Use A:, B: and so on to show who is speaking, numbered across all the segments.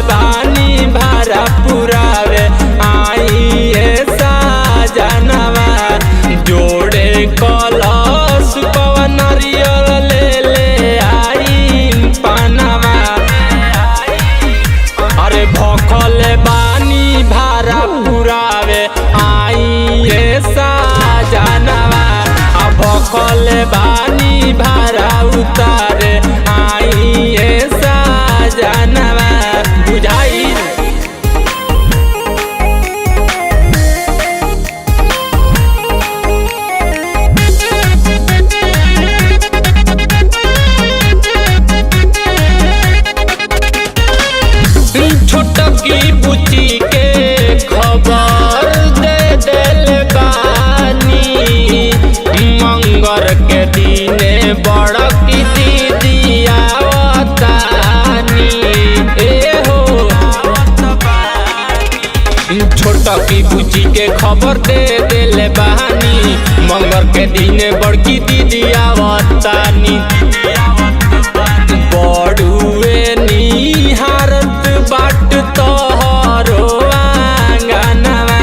A: बानी भारा पुरावे आई साजनवा जोड़े कलश पवन नारियल ले ले आई पनवा अरे भखल बानी भारा पुरावे आई साजनवा भखल बानी भारा उतारे आई साजनवा बुझाई छोटकी बुची के खबर दे दिल बानी मंगर के दिने बड़की दीदी आवतानी हो छोटकी बुची के खबर दे दिल बानी मंगर के दिने बड़की दीदी आवतानी बड़ुए निहारत बाट तोहरो आंगनवा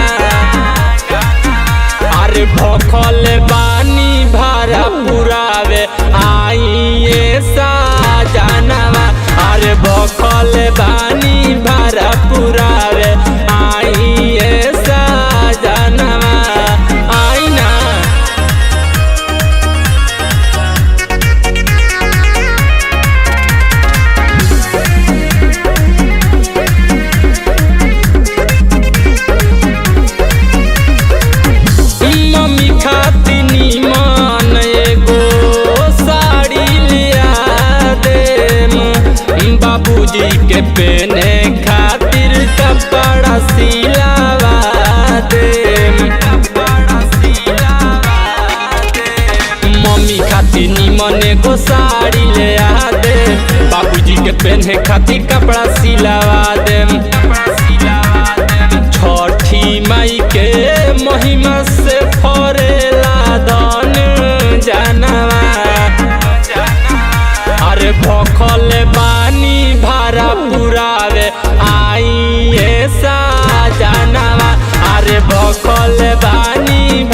A: अरे भखल बानी भारा पुरावे आई साजनवा अरे भखल बानी भारा पुरावे आई साजनवा आई ना बाबूजी के पहने खातिर कपड़ा सिलावा दे मम्मी खातिर निमन एगो साड़ी ले आ दे बाबूजी के पहने खातिर कपड़ा सिलावा दे छठी माई के महिमा से फरेला धन जानवा अरे भखल बानी भारा पुरावे आई साजनवा अरे भखल बानी